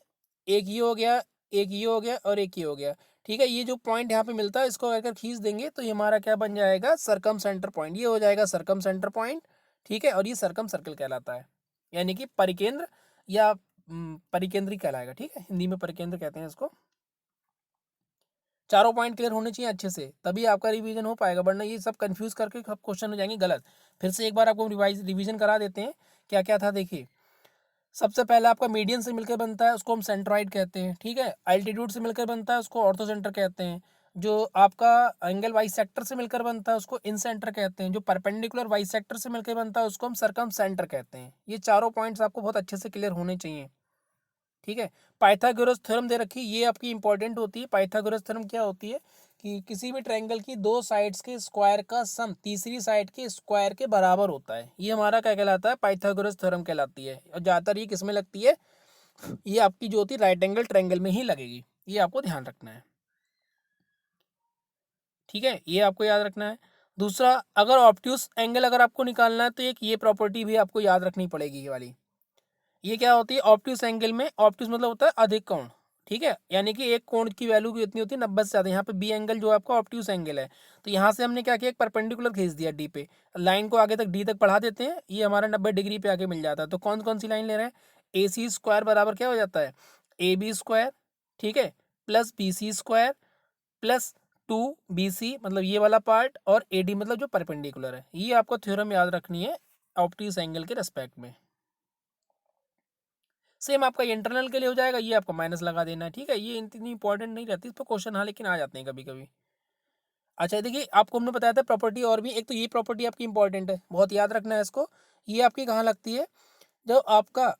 S1: एक ये हो गया, एक ये हो गया और एक ये हो गया। ठीक है, ये जो पॉइंट यहाँ पे मिलता है इसको अगर खींच देंगे तो ये हमारा क्या बन जाएगा, सरकम सेंटर पॉइंट। ये हो जाएगा सरकम सेंटर पॉइंट। ठीक है, और ये सर्कम सर्कल कहलाता है, यानी कि परिकेंद्र या परिकेंद्री कहलाएगा। ठीक है, हिंदी में परिकेंद्र कहते हैं इसको। चारों पॉइंट क्लियर होने चाहिए अच्छे से, तभी आपका रिवीजन हो पाएगा, वरना ये सब कंफ्यूज करके सब क्वेश्चन हो जाएंगे गलत। फिर से एक बार आपको रिवीजन करा देते हैं क्या क्या था। देखिए, सबसे पहले आपका मीडियन से मिलकर बनता है, उसको हम सेंट्रॉइड कहते हैं। ठीक है, अल्टीट्यूड से मिलकर बनता है, उसको ऑर्थोसेंटर कहते हैं। जो आपका एंगल बाइसेक्टर से मिलकर बनता है, उसको इन सेंटर कहते हैं। जो परपेंडिकुलर बाइसेक्टर से मिलकर बनता है, उसको हम सर्कम सेंटर कहते हैं। ये चारों पॉइंट्स आपको बहुत अच्छे से क्लियर होने चाहिए। ठीक है, पाइथागोरस थ्योरम दे रखी है, ये आपकी इंपॉर्टेंट होती है। पाइथागोरस थ्योरम क्या होती है कि किसी भी ट्रायंगल की दो साइड्स के स्क्वायर का सम तीसरी साइड के स्क्वायर के बराबर होता है। ये हमारा क्या कहलाता है, पाइथागोरस थ्योरम कहलाती है। और ज़्यादातर ये किस में लगती है, ये आपकी जो होती है राइट एंगल ट्रायंगल में ही लगेगी, ये आपको ध्यान रखना है। ठीक है, ये आपको याद रखना है। दूसरा, अगर ऑब्ट्यूस एंगल अगर आपको निकालना है तो एक ये प्रॉपर्टी भी आपको याद रखनी पड़ेगी, ये वाली। ये क्या होती है, ऑब्ट्यूस एंगल में, ऑब्ट्यूस मतलब होता है अधिक कोण। ठीक है, यानी कि एक कोण की वैल्यू कितनी होती है, 90 से ज़्यादा। यहाँ पे बी एंगल जो आपका ऑब्ट्यूस एंगल है, तो यहाँ से हमने क्या किया, एक परपेंडिकुलर खींच दिया डी पे, लाइन को आगे तक डी तक बढ़ा देते हैं, ये हमारा 90 डिग्री पे आके मिल जाता है। तो कौन कौन सी लाइन ले रहे हैं, ए सी स्क्वायर बराबर क्या हो जाता है, ए बी स्क्वायर, ठीक है, plus B C square plus 2BC, मतलब ये वाला पार्ट, और AD मतलब जो परपेंडिकुलर है। ये आपको थ्योरम याद रखनी है ऑब्ट्यूस एंगल के रेस्पेक्ट में। सेम आपका इंटरनल के लिए हो जाएगा, ये आपको माइनस लगा देना है। ठीक है, ये इतनी इंपॉर्टेंट नहीं रहती इस पर क्वेश्चन, हाँ लेकिन आ जाते हैं कभी कभी। अच्छा देखिए, आपको हमने बताया था प्रॉपर्टी और भी एक, तो ये प्रॉपर्टी आपकी इंपॉर्टेंट है, बहुत याद रखना है इसको। ये आपकी कहाँ लगती है, जब आपका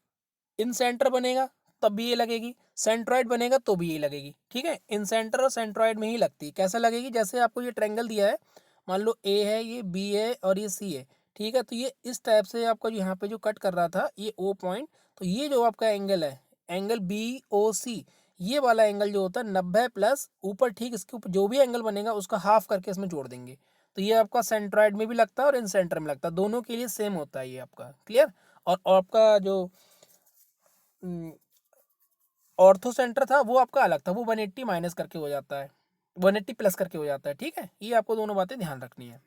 S1: इन सेंटर बनेगा तब भी ये लगेगी, सेंट्रॉइड बनेगा तो भी ये लगेगी। ठीक है, इन सेंटर और सेंट्रॉइड में ही लगती है। कैसे लगेगी, जैसे आपको ये ट्रायंगल दिया है, मान लो ए है, ये बी है और ये सी है। ठीक है, तो ये इस टाइप से आपका जो यहाँ पे जो कट कर रहा था ये ओ पॉइंट, तो ये जो आपका एंगल है, एंगल BOC, ये वाला एंगल जो होता है 90 प्लस ऊपर, ठीक इसके ऊपर जो भी एंगल बनेगा उसका हाफ करके इसमें जोड़ देंगे। तो ये आपका सेंट्रॉइड में भी लगता है और इन सेंटर में लगता है, दोनों के लिए सेम होता है ये आपका, क्लियर। और आपका जो ऑर्थो सेंटर था वो आपका अलग था, वो 180 माइनस करके हो जाता है, 180 प्लस करके हो जाता है। ठीक है, ये आपको दोनों बातें ध्यान रखनी है।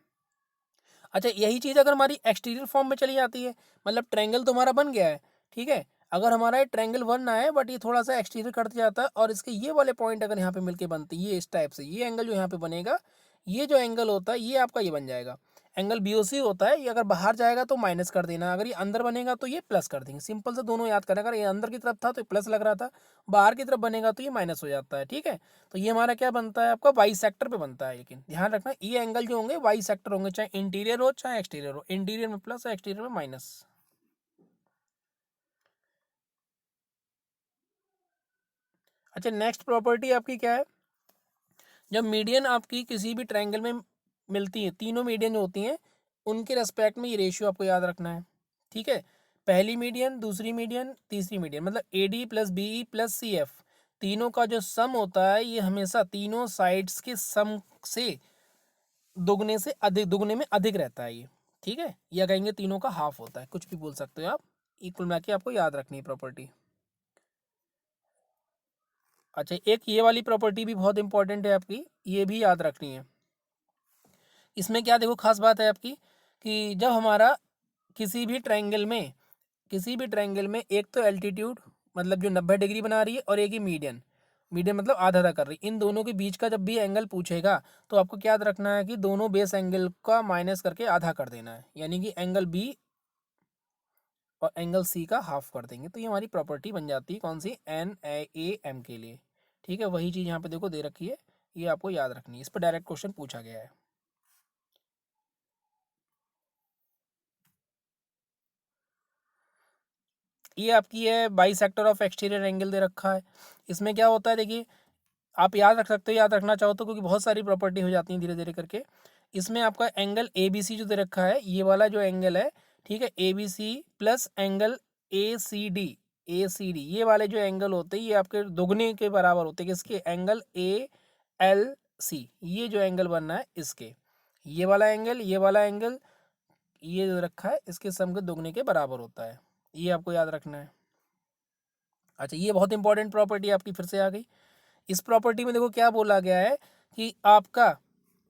S1: अच्छा, यही चीज़ अगर हमारी एक्सटीरियर फॉर्म में चली जाती है, मतलब ट्रायंगल तो हमारा बन गया है, ठीक है, अगर हमारा ट्रायंगल बनना है बट ये थोड़ा सा एक्सटीरियर करते जाता है, और इसके ये वाले पॉइंट अगर यहाँ पे मिलके बनते, ये इस टाइप से, ये एंगल जो यहाँ पे बनेगा, ये जो एंगल होता है ये आपका ये बन जाएगा, एंगल BOC होता है। ये अगर बाहर जाएगा तो माइनस कर देना, अगर ये अंदर बनेगा तो ये प्लस कर देंगे। सिंपल से दोनों याद करना, अगर ये अंदर की तरफ था तो प्लस लग रहा था, बाहर की तरफ बनेगा तो ये माइनस हो जाता है। ठीक है, तो ये हमारा क्या बनता है, आपका वाई सेक्टर पे बनता है। लेकिन ध्यान रखना, ये एंगल जो होंगे वाई सेक्टर होंगे, चाहे इंटीरियर हो चाहे एक्सटीरियर हो, इंटीरियर में प्लस और एक्सटीरियर में माइनस। अच्छा, नेक्स्ट प्रॉपर्टी आपकी क्या है, जब मीडियन आपकी किसी भी ट्रायंगल में मिलती है, तीनों मीडियन जो होती हैं उनके रेस्पेक्ट में ये रेशियो आपको याद रखना है। ठीक है, पहली मीडियन, दूसरी मीडियन, तीसरी मीडियन, मतलब AD plus BE plus CF, तीनों का जो सम होता है ये हमेशा तीनों साइड्स के सम से दुगने से अधिक, दुगने में अधिक रहता है ये। ठीक है, या कहेंगे तीनों का हाफ होता है, कुछ भी बोल सकते हो आप। इक्वल मिला के आपको याद रखनी है प्रॉपर्टी। अच्छा, एक ये वाली प्रॉपर्टी भी बहुत इंपॉर्टेंट है आपकी, ये भी याद रखनी है। इसमें क्या देखो खास बात है आपकी, कि जब हमारा किसी भी ट्रायंगल में, किसी भी ट्रायंगल में एक तो एल्टीट्यूड मतलब जो 90 डिग्री बना रही है, और एक ही मीडियन, मीडियन मतलब आधा आधा कर रही है, इन दोनों के बीच का जब भी एंगल पूछेगा तो आपको क्या याद रखना है कि दोनों बेस एंगल का माइनस करके आधा कर देना है, यानी कि एंगल B और एंगल C का हाफ कर देंगे। तो ये हमारी प्रॉपर्टी बन जाती है कौन सी, NAAM के लिए। ठीक है, वही चीज़ यहाँ पे देखो दे रखी है, ये आपको याद रखनी है, इस पर डायरेक्ट क्वेश्चन पूछा गया है। ये आपकी है bisector of exterior angle दे रखा है। इसमें क्या होता है देखिए, आप याद रख सकते हो, याद रखना चाहो तो, क्योंकि बहुत सारी प्रॉपर्टी हो जाती हैं धीरे धीरे करके। इसमें आपका एंगल ABC जो दे रखा है, ये वाला जो एंगल है, ठीक है, ABC प्लस एंगल ACD, ये वाले जो एंगल होते हैं ये आपके दोगुने के बराबर होते हैं, किसके, एंगल ALC, ये जो एंगल बनना है इसके, ये वाला एंगल, ये वाला एंगल, ये जो रखा है इसके सम के दोगुने के बराबर होता है, ये आपको याद रखना है। अच्छा, ये बहुत इंपॉर्टेंट प्रॉपर्टी आपकी फिर से आ गई। इस प्रॉपर्टी में देखो क्या बोला गया है कि आपका,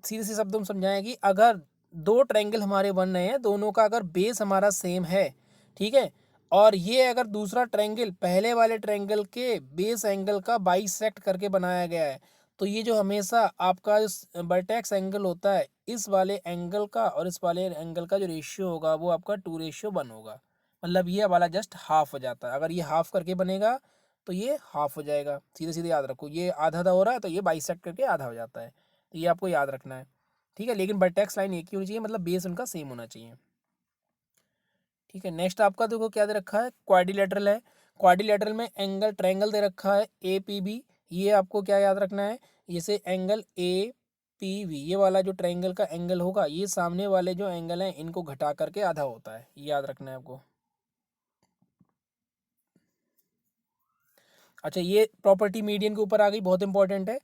S1: सीधे से शब्दों में समझाएं कि अगर दो ट्रायंगल हमारे बन रहे हैं, दोनों का अगर बेस हमारा सेम है, ठीक है, और ये अगर दूसरा ट्रायंगल पहले वाले ट्रायंगल के बेस एंगल का बाइसेक्ट करके बनाया गया है, तो ये जो हमेशा आपका जो वर्टेक्स एंगल होता है, इस वाले एंगल का और इस वाले एंगल का जो रेशियो होगा वो आपका 2:1 होगा। मतलब ये वाला जस्ट हाफ हो जाता है। अगर ये हाफ करके बनेगा तो ये हाफ हो जाएगा। सीधे सीधे याद रखो, ये आधा आधा हो रहा है तो ये बाइसेक्ट करके आधा हो जाता है। तो ये आपको याद रखना है, ठीक है। लेकिन वर्टेक्स लाइन एक ही होनी चाहिए, मतलब बेस उनका सेम होना चाहिए, ठीक है। नेक्स्ट आपका देखो क्या दे रखा है, क्वाड्रिलेटरल है। क्वाड्रिलेटरल में एंगल ट्रायंगल दे रखा है ए पी बी। ये आपको क्या याद रखना है, जैसे एंगल ए पी वी, ये वाला जो ट्रायंगल का एंगल होगा, ये सामने वाले जो एंगल हैं इनको घटा करके आधा होता है, ये याद रखना है आपको। अच्छा, ये प्रॉपर्टी मीडियन के ऊपर आ गई, बहुत इंपॉर्टेंट है।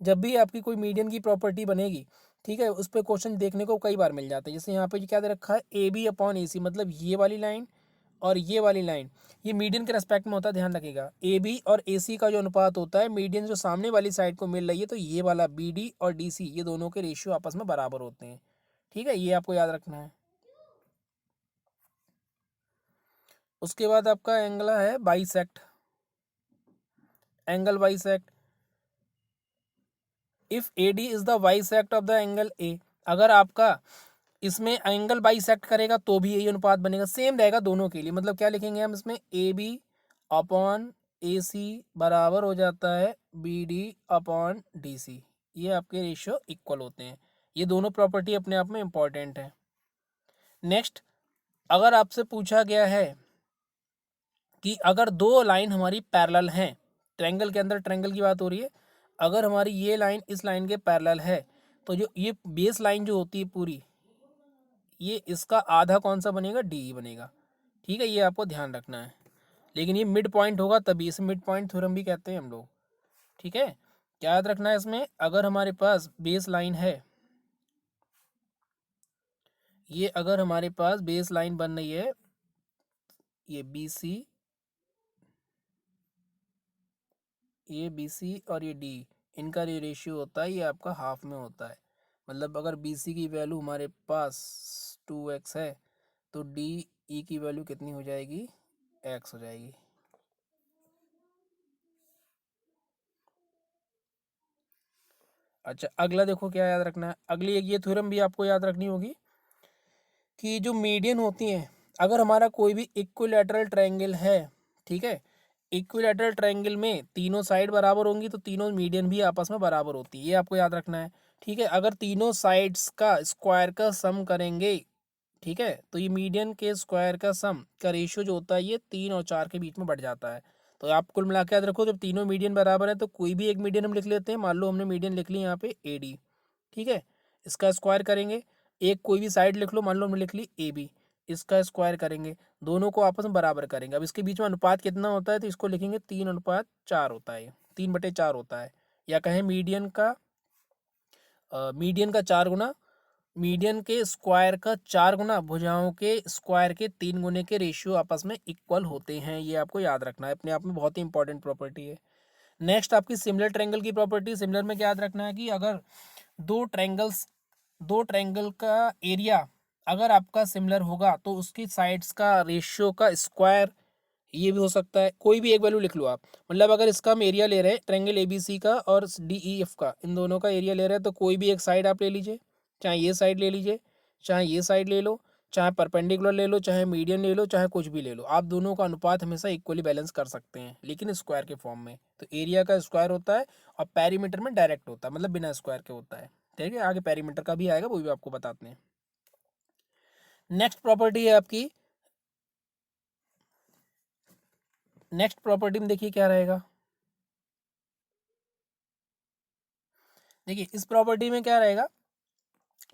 S1: जब भी आपकी कोई मीडियन की प्रॉपर्टी बनेगी, ठीक है, उस पर क्वेश्चन देखने को कई बार मिल जाता है। जैसे यहाँ पे क्या दे रखा है, ए बी अपॉन ए सी, मतलब ये वाली लाइन और ये वाली लाइन, ये मीडियन के रेस्पेक्ट में होता है, ध्यान रखिएगा। ए बी और ए सी का जो अनुपात होता है, मीडियन जो सामने वाली साइड को मिल रही है, तो ये वाला बी डी और डी सी, ये दोनों के रेशियो आपस में बराबर होते हैं, ठीक है, ये आपको याद रखना है। उसके बाद आपका एंगल है bisect, angle bisect. If A D is the bisect of the angle A, अगर आपका इसमें एंगल बाइसेक्ट करेगा तो भी यही अनुपात बनेगा, सेम रहेगा दोनों के लिए। मतलब क्या लिखेंगे हम इसमें, ए बी अपॉन ए सी बराबर हो जाता है B D upon D C, ये आपके रेशियो इक्वल होते हैं। ये दोनों प्रॉपर्टी अपने आप में इंपॉर्टेंट है। नेक्स्ट, अगर आपसे पूछा गया है कि अगर दो लाइन हमारी पैरेलल हैं, ट्रायंगल के अंदर ट्रायंगल की बात हो रही है, अगर हमारी ये लाइन इस लाइन के पैरेलल है, तो जो ये बेस लाइन जो होती है पूरी, ये इसका आधा कौन सा बनेगा, डी बनेगा, ठीक है, ये आपको ध्यान रखना है। लेकिन ये मिड पॉइंट होगा तभी, इसे मिड पॉइंट थ्योरम भी कहते हैं हम लोग, ठीक है। क्या याद रखना है इसमें, अगर हमारे पास बेस लाइन है, ये अगर हमारे पास बेस लाइन बन रही है, ये बी सी, ये बी सी और ये डी, इनका जो रेशियो होता है ये आपका हाफ में होता है। मतलब अगर बी सी की वैल्यू हमारे पास 2x है, तो डी ई की वैल्यू कितनी हो जाएगी, x हो जाएगी। अच्छा, अगला देखो क्या याद रखना है, अगली एक ये थ्योरम भी आपको याद रखनी होगी कि जो मीडियन होती हैं, अगर हमारा कोई भी इक्विलैटरल ट्रायंगल है, ठीक है, इक्विलैटरल ट्रायंगल में तीनों साइड बराबर होंगी तो तीनों मीडियन भी आपस में बराबर होती है, ये आपको याद रखना है, ठीक है। अगर तीनों साइड्स का स्क्वायर का सम करेंगे, ठीक है, तो ये मीडियन के स्क्वायर का सम का रेशियो जो होता है ये 3 और 4 के बीच में बढ़ जाता है। तो आप कुल मिला के याद रखो, जब तीनों मीडियन बराबर है तो कोई भी एक मीडियन हम लिख लेते हैं। मान लो हमने मीडियन लिख ली यहाँ पे ए डी, ठीक है, इसका स्क्वायर करेंगे, एक कोई भी साइड लिख लो, मान लो हमने लिख ली ए बी, इसका स्क्वायर करेंगे, दोनों को आपस में बराबर करेंगे। अब इसके बीच में अनुपात कितना होता है, तो इसको लिखेंगे 3:4 होता है, 3/4 होता है, या कहें मीडियन का 4 गुना, मीडियन के स्क्वायर का 4 गुना, भुजाओं के स्क्वायर के 3 गुने के रेशियो आपस में इक्वल होते हैं, ये आपको याद रखना है, अपने आप में बहुत ही इंपॉर्टेंट प्रॉपर्टी है। नेक्स्ट आपकी सिमिलर ट्रायंगल की प्रॉपर्टी, सिमिलर में क्या याद रखना है कि अगर दो ट्रायंगल का एरिया अगर आपका सिमिलर होगा तो उसकी साइड्स का रेशियो का स्क्वायर, ये भी हो सकता है, कोई भी एक वैल्यू लिख लो आप। मतलब अगर इसका हम एरिया ले रहे हैं ट्रायंगल ए बी सी का और डी ई एफ का, इन दोनों का एरिया ले रहे हैं, तो कोई भी एक साइड आप ले लीजिए, चाहे ये साइड ले लीजिए, चाहे ये साइड ले लो, चाहे परपेंडिकुलर ले लो, चाहे मीडियन ले लो, चाहे कुछ भी ले लो, आप दोनों का अनुपात हमेशा इक्वली बैलेंस कर सकते हैं, लेकिन स्क्वायर के फॉर्म में। तो एरिया का स्क्वायर होता है और पेरीमीटर में डायरेक्ट होता है, मतलब बिना स्क्वायर के होता है, ठीक है। आगे पेरीमीटर का भी आएगा, वो भी आपको बताते हैं। नेक्स्ट प्रॉपर्टी है आपकी, नेक्स्ट प्रॉपर्टी में देखिए क्या रहेगा, देखिए इस प्रॉपर्टी में क्या रहेगा,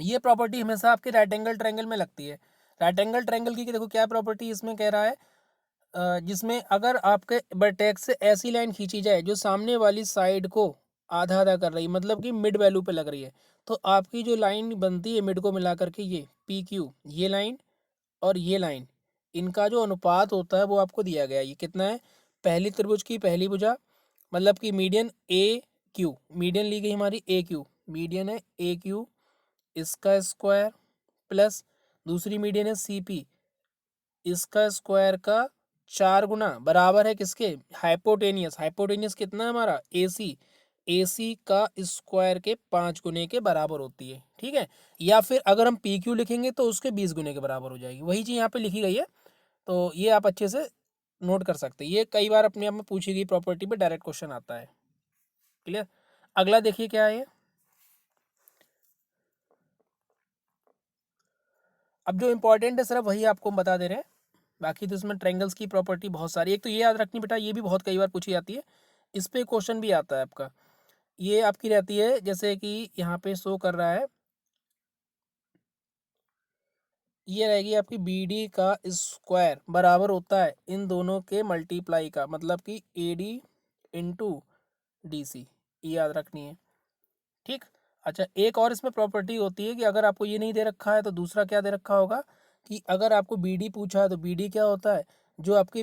S1: ये प्रॉपर्टी हमेशा आपके राइट एंगल ट्रायंगल में लगती है। राइट एंगल ट्रायंगल की देखो क्या प्रॉपर्टी इसमें कह रहा है, जिसमें अगर आपके वर्टेक्स से ऐसी लाइन खींची जाए जो सामने वाली साइड को आधा आधा कर रही है, मतलब कि मिड वैल्यू पे लग रही है, तो आपकी जो लाइन बनती है मिड को मिला करके, ये पी क्यू, ये लाइन और ये लाइन, इनका जो अनुपात होता है वो आपको दिया गया है। ये कितना है, पहली त्रिभुज की पहली भुजा, मतलब कि मीडियन ए क्यू, मीडियन ली गई हमारी ए क्यू, मीडियन है ए क्यू, इसका स्क्वायर प्लस दूसरी मीडियन है सी पी, इसका स्क्वायर का 4 गुना बराबर है किसके, हाइपोटेनियस। हाइपोटेनियस कितना है हमारा, ए सी, ए सी का स्क्वायर के 5 गुने के बराबर होती है। ठीक है, या फिर अगर हम पी क्यू लिखेंगे तो उसके 20 गुने के बराबर हो जाएगी। वही चीज़ यहाँ पे लिखी गई है, तो ये आप अच्छे से नोट कर सकते हैं। ये कई बार अपने आप में पूछी गई प्रॉपर्टी पे डायरेक्ट क्वेश्चन आता है। क्लियर। अगला देखिए क्या है ये। अब जो इम्पोर्टेंट है सिर्फ वही आपको हम बता दे रहे हैं, बाकी तो इसमें ट्रायंगल्स की प्रॉपर्टी बहुत सारी। एक तो ये याद रखनी बेटा, ये भी बहुत कई बार पूछी जाती है, इस पे क्वेश्चन भी आता है आपका। ये आपकी रहती है जैसे कि यहाँ पे शो कर रहा है, ये रहेगी आपकी बी डी का स्क्वायर बराबर होता है इन दोनों के मल्टीप्लाई का, मतलब कि A D into D C, ये याद रखनी है। ठीक। अच्छा, एक और इसमें प्रॉपर्टी होती है कि अगर आपको ये नहीं दे रखा है तो दूसरा क्या दे रखा होगा कि अगर आपको बी डी पूछा है तो बी डी क्या होता है, जो आपकी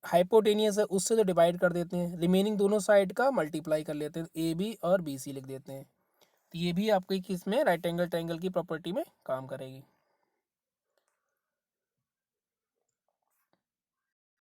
S1: हाइपोटेनियस है उससे तो डिवाइड कर देते हैं, रिमेनिंग दोनों साइड का मल्टीप्लाई कर लेते हैं, ए बी और बी सी लिख देते हैं। तो ये भी आपकी किस में, राइट एंगल ट्रायंगल की प्रॉपर्टी में काम करेगी।